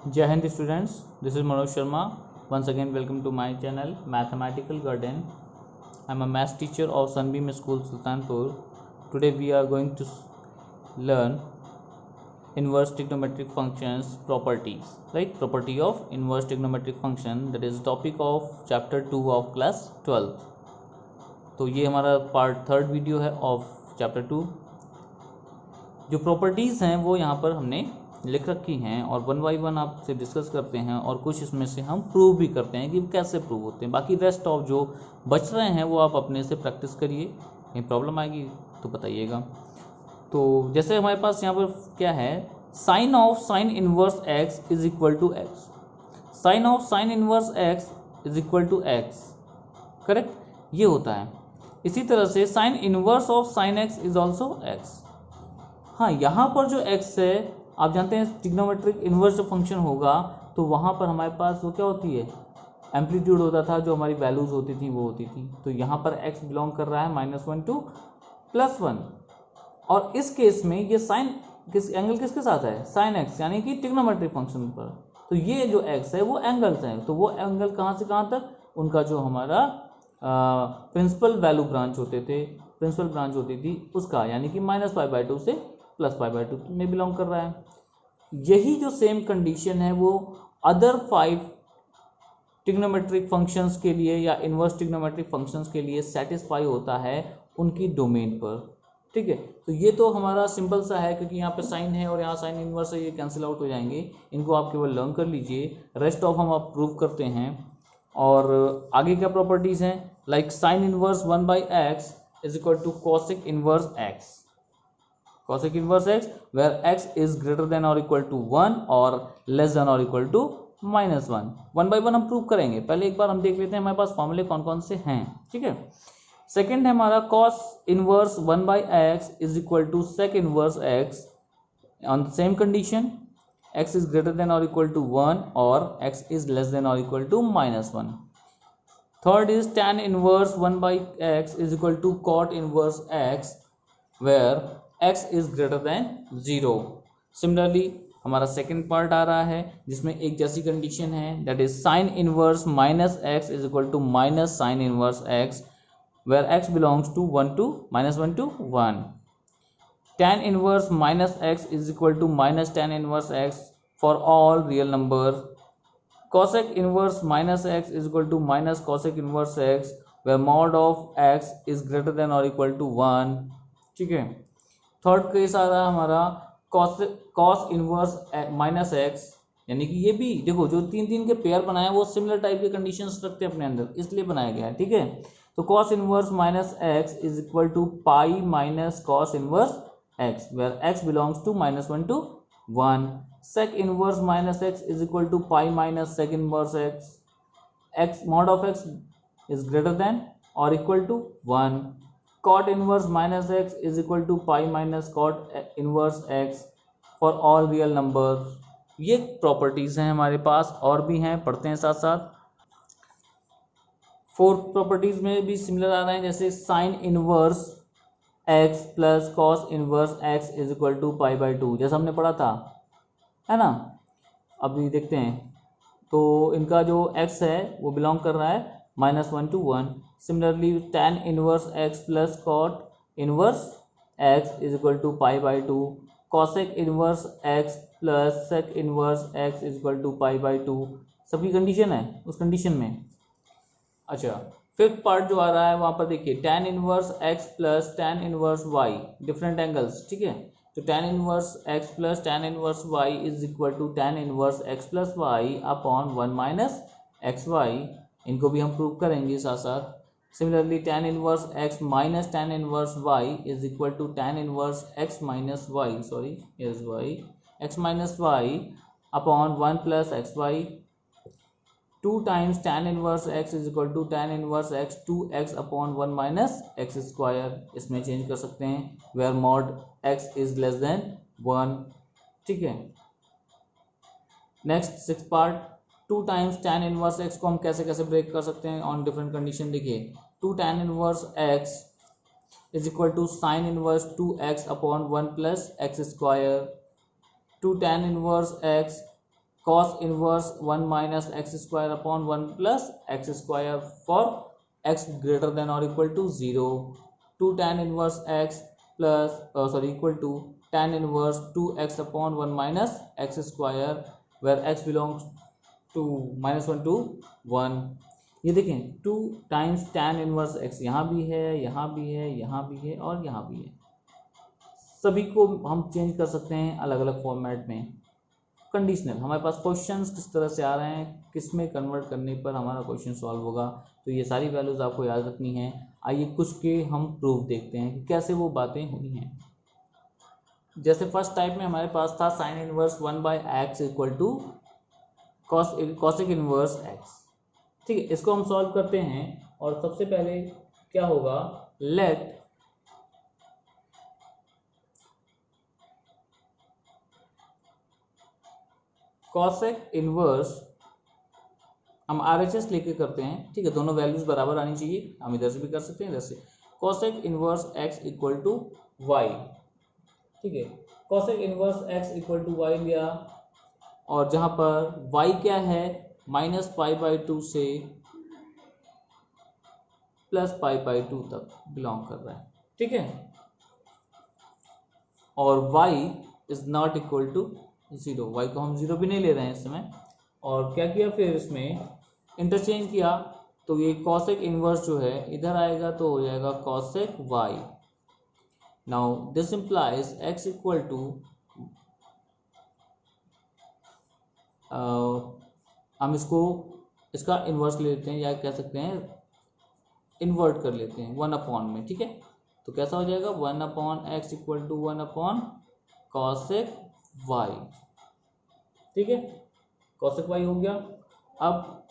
Jai Hind students, this is Manoj Sharma. Once again welcome to my channel Mathematical Garden. I am a math teacher of Sunbeam School Sultanpur. Today we are going to learn inverse trigonometric functions properties, right? Property of inverse trigonometric function, that is topic of chapter 2 of class 12th. तो ये हमारा part third video है of chapter 2। जो properties हैं वो यहाँ पर हमने लिख रखी हैं और वन बाई वन आपसे डिस्कस करते हैं और कुछ इसमें से हम प्रूव भी करते हैं कि कैसे प्रूव होते हैं। बाकी रेस्ट ऑफ जो बच रहे हैं वो आप अपने से प्रैक्टिस करिए, कहीं प्रॉब्लम आएगी तो बताइएगा। तो जैसे हमारे पास यहाँ पर क्या है, sine of sine inverse x is equal to x, sine of sine inverse x is equal to x, correct, ये होता है। इसी तरह से sine inverse of sine x is also x. हाँ, यहाँ पर जो x है आप जानते हैं ट्रिग्नोमेट्रिक इन्वर्स जो फंक्शन होगा तो वहाँ पर हमारे पास वो क्या होती है, एम्पलीट्यूड होता था, जो हमारी वैल्यूज होती थी वो होती थी। तो यहाँ पर x बिलोंग कर रहा है -1 टू +1, और इस केस में ये साइन किस एंगल किसके साथ है, साइन x, यानी कि ट्रिग्नोमेट्रिक फंक्शन पर। तो ये जो x है वो एंगल्स हैं, तो वो एंगल कहाँ से कहाँ तक, उनका जो हमारा प्रिंसिपल वैल्यू ब्रांच होते थे, प्रिंसिपल ब्रांच होती थी उसका, यानी कि -π/2 से +π/2 में बिलोंग कर रहा है। यही जो सेम कंडीशन है वो अदर 5 ट्रिग्नोमेट्रिक फंक्शंस के लिए या इनवर्स ट्रिग्नोमेट्रिक फंक्शंस के लिए सेटिस्फाई होता है उनकी डोमेन पर, ठीक है। तो ये तो हमारा सिंपल सा है, क्योंकि यहाँ पे साइन है और यहाँ साइन इनवर्स है, ये कैंसिल आउट हो जाएंगे, इनको आप केवल लर्न कर लीजिए। रेस्ट ऑफ हम आप प्रूव करते हैं। और आगे क्या प्रॉपर्टीज़ हैं, like sine inverse 1/x is equal to cosec inverse x, cosec inverse x where x is greater than or equal to 1 और less than or equal to -1। One by one हम prove करेंगे, पहले एक बार हम देख लेते हैं हमारे पास फॉर्मूले कौन कौन से हैं, ठीक है। सेकंड है हमारा cos inverse 1/x is equal to sec inverse x on the same condition, x is greater than or equal to 1 और x is less than or equal to -1। Third is tan inverse 1/x is equal to cot inverse x where x is greater than 0। Similarly हमारा second part आ रहा है जिसमें एक जैसी condition है, that is sine inverse -x is equal to minus sine inverse x where x belongs to -1 to 1। tan inverse -x is equal to minus tan inverse x for all real number. cosec inverse -x is equal to minus cosec inverse x where mod of x is greater than और equal to 1, ठीक है। Third case आ रहा है हमारा cos inverse -x, यानी कि ये भी देखो जो तीन के पेयर बनाए वो सिमिलर टाइप के कंडीशंस रखते हैं अपने अंदर, इसलिए बनाया गया है, ठीक है। तो cos inverse -x is equal to pi minus cos inverse x where x belongs to -1 to 1। sec inverse -x is equal to pi minus sec inverse x mod of x is greater than और equal to 1। cot inverse -x is equal to pi minus cot inverse x for all real number. ये properties हैं हमारे पास, और भी हैं, पढ़ते हैं साथ साथ। फोर्थ प्रॉपर्टीज में भी सिमिलर आ रहे हैं, जैसे sine inverse x plus cos inverse x is equal to π/2, जैसा हमने पढ़ा था, है ना। अभी देखते हैं, तो इनका जो x है वो बिलोंग कर रहा है -1 to 1। Similarly tan inverse x plus cot inverse x is equal to π/2, cosec inverse x plus sec inverse x is equal to π/2। सबकी कंडीशन है उस कंडीशन में। अच्छा, फिफ्थ पार्ट जो आ रहा है वहाँ पर देखिए tan inverse x plus tan inverse y, different angles, ठीक है। तो tan inverse x plus tan inverse y is equal to tan inverse x plus y upon 1 - xy, इनको भी हम प्रूव करेंगे साथ साथ। Similarly tan inverse x minus tan inverse y is equal to tan inverse x minus y, sorry is y, x minus y upon 1 + xy। 2 times tan inverse x is equal to tan inverse x 2x upon 1 - x square, इसमें change कर सकते हैं where mod x is less than 1, ठीक है। Next six part, 2 times tan inverse x को हम कैसे कैसे ब्रेक कर सकते हैं ऑन डिफरेंट कंडीशन। देखिए 2 tan inverse x is equal to sine inverse 2x upon 1 + x square. 2 tan inverse x cos inverse 1 minus x square upon 1 plus x square for x greater than और equal to 0, 2 tan inverse x plus equal to tan inverse 2x upon 1 minus x square where x belongs to -1 to 1। ये देखें 2 times tan inverse x यहाँ भी है, यहाँ भी है, यहाँ भी है और यहाँ भी है। सभी को हम चेंज कर सकते हैं अलग अलग फॉर्मेट में। कंडीशनल, हमारे पास क्वेश्चंस किस तरह से आ रहे हैं, किस में कन्वर्ट करने पर हमारा क्वेश्चन सॉल्व होगा, तो ये सारी वैल्यूज़ आपको याद रखनी है। आइए कुछ के हम प्रूफ देखते हैं कि कैसे वो बातें हुई हैं। जैसे फर्स्ट टाइप में हमारे पास था sine inverse 1/x equal to cosec inverse x। ठीक है, इसको हम सॉल्व करते हैं और सबसे पहले क्या होगा, लेट कॉसेक इनवर्स, हम RHS लेके करते हैं। ठीक है, दोनों वैल्यूज बराबर आनी चाहिए, हम इधर से भी कर सकते हैं इधर से। Cosec inverse x equal to y. ठीक है, cosec inverse x equal to y लिया और जहां पर y क्या है -π/2 से +π/2 तक बिलोंग कर रहा है। ठीक है, और y is not equal to 0, y को हम 0 भी नहीं ले रहे हैं इस समय। और क्या किया फिर इसमें इंटरचेंज किया, तो ये कॉसेक इनवर्स जो है इधर आएगा तो हो जाएगा cosec y। Now this implies x equal to, हम इसका इन्वर्स ले लेते हैं या कह सकते हैं इन्वर्ट कर लेते हैं 1 में। ठीक है, तो कैसा हो जाएगा 1/x equal to 1/cosec y। ठीक है, cosec y हो गया। अब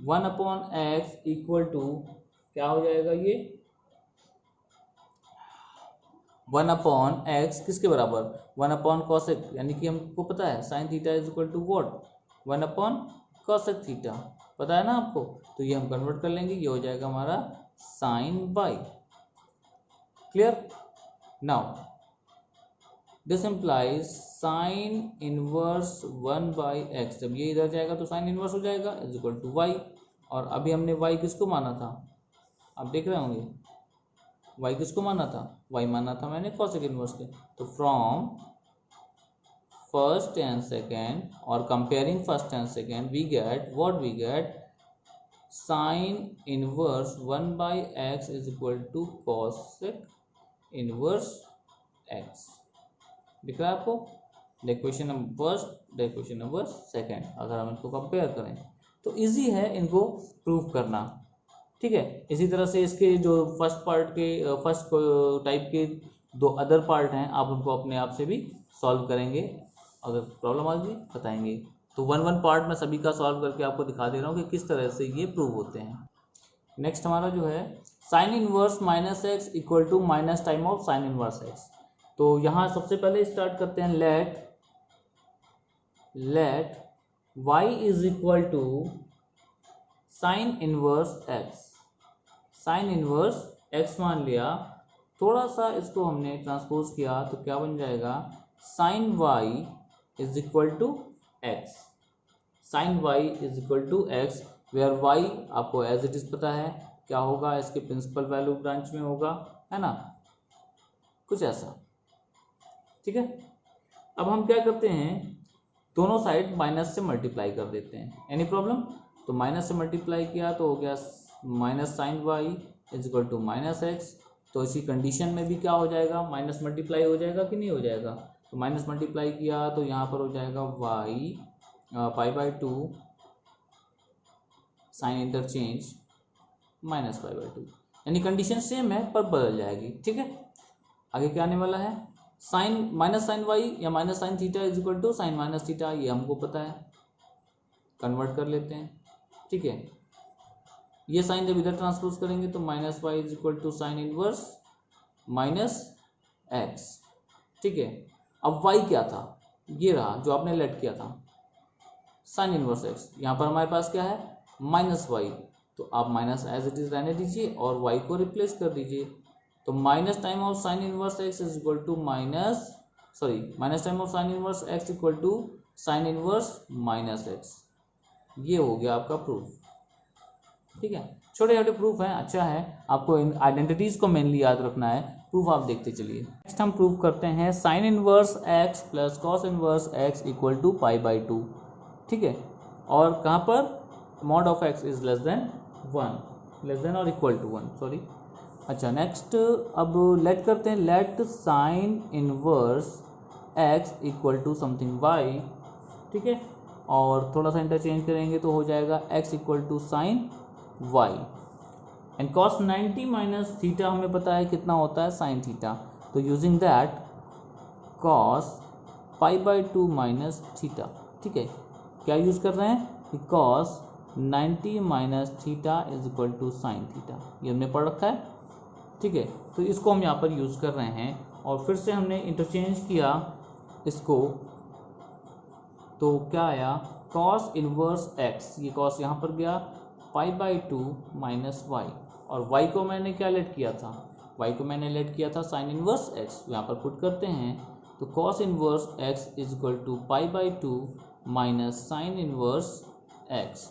1/x इक्वल टू क्या हो जाएगा, ये 1/x किसके बराबर 1/cosec, यानी कि हमको पता है sine theta is equal to what 1/cosec theta, पता है ना आपको। तो ये हम कन्वर्ट कर लेंगे, ये हो जाएगा हमारा sine y। Clear. Now this implies sine inverse 1/x, जब ये इधर जाएगा तो साइन इनवर्स हो जाएगा इज इक्वल टू y। और अभी हमने y किसको माना था, आप देख रहे होंगे y किसको माना था, y माना था मैंने कॉसेक इनवर्स के। तो फ्रॉम फर्स्ट एंड सेकेंड और comparing first and second we get sine inverse 1/x is equal to cosec inverse x। दिख रहा है आपको, equation number first, equation number second. अगर हम इनको कंपेयर करें तो इजी है इनको प्रूव करना। ठीक है, इसी तरह से इसके जो फर्स्ट टाइप के 2 अदर पार्ट हैं, आप उनको अपने आप से भी सॉल्व करेंगे, अगर प्रॉब्लम आ गई बताएंगे। तो 1 पार्ट में सभी का सॉल्व करके आपको दिखा दे रहा हूँ कि किस तरह से ये प्रूव होते हैं। नेक्स्ट हमारा जो है sine inverse -x equal to minus time of sine inverse x। तो यहाँ सबसे पहले स्टार्ट करते हैं, let y is equal to sine inverse x। Sine inverse x मान लिया, थोड़ा सा इसको हमने ट्रांसपोज किया तो क्या बन जाएगा sine y is equal to x। Sine y is equal to x where y आपको एज इट इज पता है क्या होगा, इसके प्रिंसिपल वैल्यू ब्रांच में होगा, है ना, कुछ ऐसा। ठीक है, अब हम क्या करते हैं, दोनों साइड माइनस से मल्टीप्लाई कर देते हैं। एनी प्रॉब्लम, तो माइनस से मल्टीप्लाई किया तो हो गया minus sine y is equal to -x। तो इसी कंडीशन में भी क्या हो जाएगा, माइनस मल्टीप्लाई हो जाएगा कि नहीं हो जाएगा, तो माइनस मल्टीप्लाई किया तो यहाँ पर हो जाएगा y π/2 साइन इंटरचेंज -π/2, यानी कंडीशन सेम है पर बदल जाएगी। ठीक है, आगे क्या आने वाला है, साइन माइनस साइन y या minus sine theta is equal to sine minus theta, ये हमको पता है, कन्वर्ट कर लेते हैं। ठीक है, ये साइन जब इधर ट्रांसपोज करेंगे तो -y is equal to sine inverse -x। ठीक है, अब y क्या था, ये रहा जो आपने लेट किया था साइन इनवर्स x। यहाँ पर हमारे पास क्या है -y, तो आप माइनस एज इट इज रहने दीजिए और y को रिप्लेस कर दीजिए। तो minus time of sine inverse x is equal to minus time of sine inverse x equal to sine inverse minus x. ये हो गया आपका प्रूफ। ठीक है, छोटे छोटे प्रूफ हैं, अच्छा है, आपको इन आइडेंटिटीज को मेनली याद रखना है। प्रूफ आप देखते चलिए। नेक्स्ट हम प्रूफ करते हैं sine inverse x plus cos inverse x equal to pi by two. ठीक है, और कहाँ पर mod of x is less than 1, less than और इक्वल टू 1, सॉरी। अच्छा, नेक्स्ट अब लेट करते हैं, let sine inverse x equal to something y. ठीक है, और थोड़ा सा इंटरचेंज करेंगे तो हो जाएगा x equal to sine y. And cos 90 minus theta हमें पता है कितना होता है साइन थीटा, तो using that cos pi by two minus theta. ठीक है, क्या यूज़ कर रहे हैं कि cos 90 minus theta is equal to sine theta, ये हमने पढ़ रखा है। ठीक है, तो इसको हम यहाँ पर यूज़ कर रहे हैं और फिर से हमने इंटरचेंज किया इसको, तो क्या आया कॉस इनवर्स एक्स, ये कॉस यहाँ पर गया pi by two minus y, और वाई को मैंने क्या लेट किया था, वाई को मैंने लेट किया था साइन इनवर्स एक्स। यहाँ पर पुट करते हैं तो cos inverse x is equal to pi by two minus sine inverse x,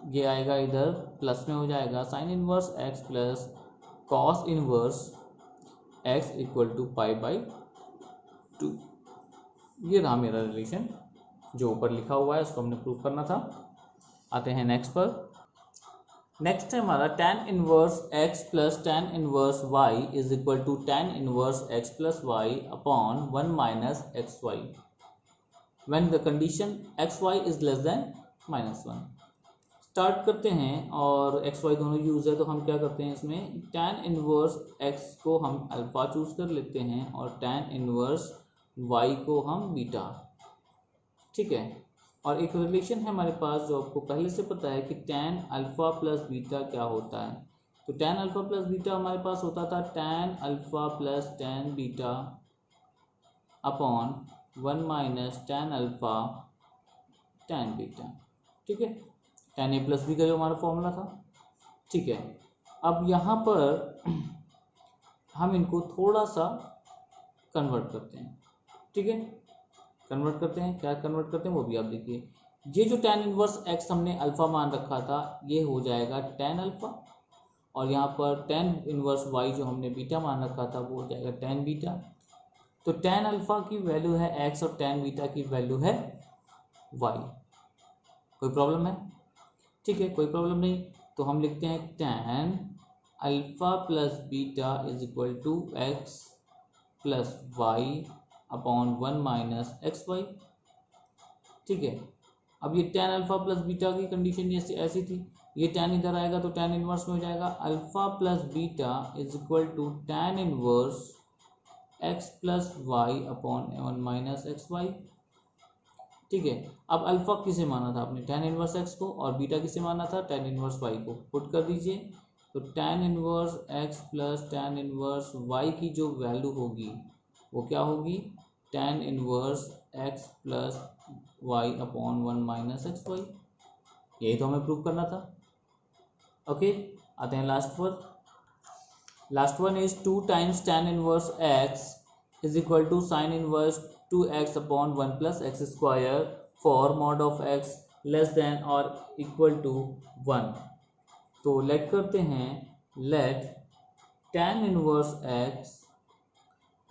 ये आएगा इधर प्लस में हो जाएगा sine inverse x plus cos inverse x equal to pi by two. ये रहा मेरा रिलेशन जो ऊपर लिखा हुआ है, उसको हमने प्रूव करना था। आते हैं नेक्स्ट पर। नेक्स्ट है हमारा tan inverse x plus tan inverse y is equal to tan inverse x plus y upon 1 minus x y when the condition x y is less than minus 1। Start करते हैं, और x Y दोनों use है तो हम क्या करते हैं इसमें tan इनवर्स x को हम अल्फा चूज कर लेते हैं और tan इनवर्स y को हम बीटा। ठीक है, और एक रिलेशन है हमारे पास जो आपको पहले से पता है कि tan अल्फ़ा प्लस बीटा क्या होता है। तो tan अल्फ़ा प्लस बीटा हमारे पास होता था tan alpha plus tan beta upon 1 minus tan alpha tan beta. ठीक है, tan ए प्लस बी का जो हमारा फॉर्मूला था। ठीक है, अब यहाँ पर हम इनको थोड़ा सा कन्वर्ट करते हैं। ठीक है, कन्वर्ट करते हैं, क्या कन्वर्ट करते हैं वो भी आप देखिए। ये जो tan इनवर्स x हमने अल्फ़ा मान रखा था ये हो जाएगा tan अल्फ़ा, और यहाँ पर tan इनवर्स y जो हमने बीटा मान रखा था वो हो जाएगा tan बीटा। तो tan अल्फ़ा की वैल्यू है x और tan बीटा की वैल्यू है y। कोई प्रॉब्लम है? ठीक है, कोई प्रॉब्लम नहीं। तो हम लिखते हैं tan alpha plus beta is equal to x plus y upon 1 minus x y. ठीक है, अब ये tan अल्फ़ा प्लस बीटा की कंडीशन ये ऐसी थी, ये tan इधर आएगा तो tan इनवर्स में हो जाएगा alpha plus beta is equal to tan inverse x plus y upon 1 minus x y. ठीक है, अब अल्फ़ा किसे माना था आपने tan इनवर्स x को, और बीटा किसे माना था tan इनवर्स y को। पुट कर दीजिए, तो tan inverse x plus tan inverse y की जो वैल्यू होगी वो क्या होगी tan inverse x plus y upon 1 minus x y. यही तो हमें प्रूव करना था। ओके, आते हैं लास्ट पर। Last one is 2 times tan inverse x is equal to sine inverse 2x upon 1 plus x square for mod of x less than और equal to 1। तो लेट करते हैं, let tan inverse x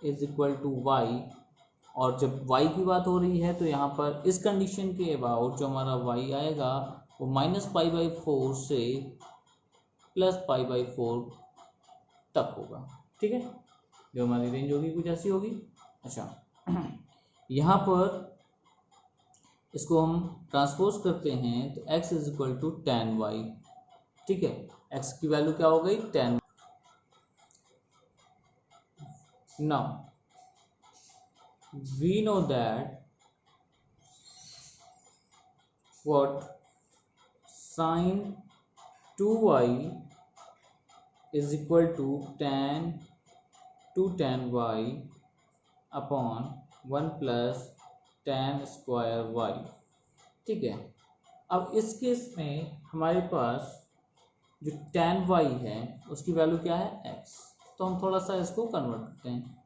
is equal to y, और जब y की बात हो रही है तो यहाँ पर इस कंडीशन के अबाउट जो हमारा y आएगा वो माइनस पाई बाई 4 से प्लस पाई बाई 4 तक होगा। ठीक है, जो हमारी रेंज होगी कुछ ऐसी होगी। अच्छा, यहाँ पर इसको हम ट्रांसपोज करते हैं तो x is equal to tan y। ठीक है, x की वैल्यू क्या हो गई tan। Now we know that what sin 2y is equal to tan 2 tan y upon 1 plus tan square y। ठीक है, अब इस केस में हमारे पास जो tan y है उसकी वैल्यू क्या है x, तो हम थोड़ा सा इसको कन्वर्ट करते हैं।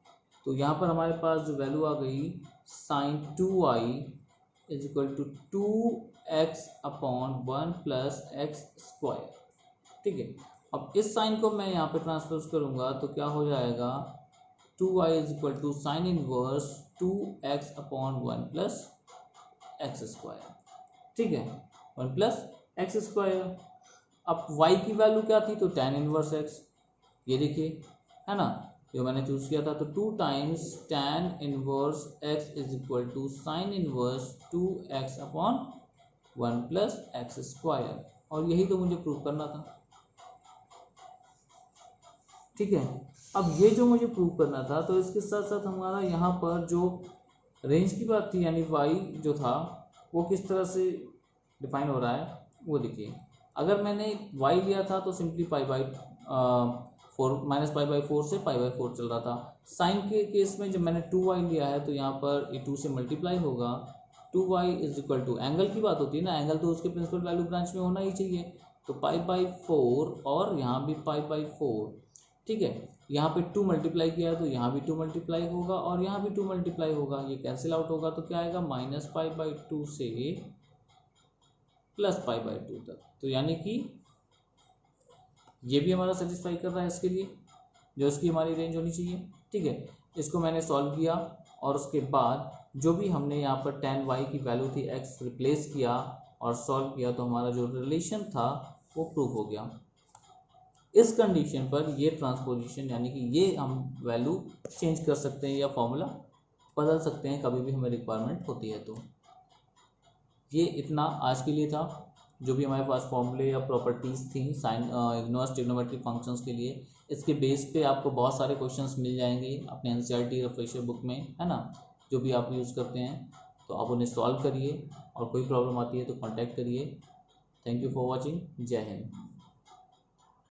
तो यहाँ पर हमारे पास जो वैल्यू आ गई sin 2y is equal to 2x upon 1 plus x square. ठीक है, अब इस साइन को मैं यहाँ पे ट्रांसपोज करूँगा तो क्या हो जाएगा, 2y is equal to sine inverse 2x upon 1 plus x square. ठीक है, 1 प्लस एक्स स्क्वायर। अब y की वैल्यू क्या थी, तो tan इनवर्स x, ये देखिए है ना, जो मैंने चूज किया था, तो 2 times tan inverse x is equal to sine inverse 2x upon 1 plus x square, और यही तो मुझे प्रूव करना था। ठीक है, अब ये जो मुझे प्रूव करना था, तो इसके साथ साथ हमारा यहाँ पर जो रेंज की बात थी, यानी y जो था वो किस तरह से डिफाइन हो रहा है वो देखिए। अगर मैंने y लिया था तो simply pi by 4 minus pi by 4 से पाई बाई 4 चल रहा था। साइन के केस में जब मैंने 2y लिया है तो यहाँ पर ये 2 से मल्टीप्लाई होगा, 2y is equal to, angle की बात होती है ना, एंगल तो उसके प्रिंसिपल वैल्यू ब्रांच में होना ही चाहिए, तो पाई बाई 4 और यहाँ भी पाई बाई 4। ठीक है, यहाँ पे 2 मल्टीप्लाई किया है तो यहाँ भी 2 मल्टीप्लाई होगा और यहाँ भी 2 मल्टीप्लाई होगा, ये कैंसिल आउट होगा, तो क्या आएगा, माइनस पाई बाई 2 से प्लस पाई बाई 2 तक। तो यानी कि ये भी हमारा सेटिस्फाई कर रहा है इसके लिए, जो इसकी हमारी रेंज होनी चाहिए। ठीक है, इसको मैंने सॉल्व किया और उसके बाद जो भी हमने यहाँ पर tan y की वैल्यू थी x रिप्लेस किया और सॉल्व किया, तो हमारा जो रिलेशन था वो प्रूव हो गया। इस कंडीशन पर ये ट्रांसपोजिशन यानी कि ये हम वैल्यू चेंज कर सकते हैं या फॉर्मूला बदल सकते हैं कभी भी हमें रिक्वायरमेंट होती है। तो ये इतना आज के लिए था, जो भी हमारे पास फॉर्मूले या प्रॉपर्टीज़ थी साइन इग्नोस ट्रिग्नोमेट्रिक फंक्शंस के लिए। इसके बेस पे आपको बहुत सारे क्वेश्चंस मिल जाएंगे अपने एनसीईआरटी रिफ्रेशर बुक में, है ना, जो भी आप यूज़ करते हैं, तो आप उन्हें सॉल्व करिए और कोई प्रॉब्लम आती है तो कॉन्टैक्ट करिए। Thank you for watching. जय हिंद।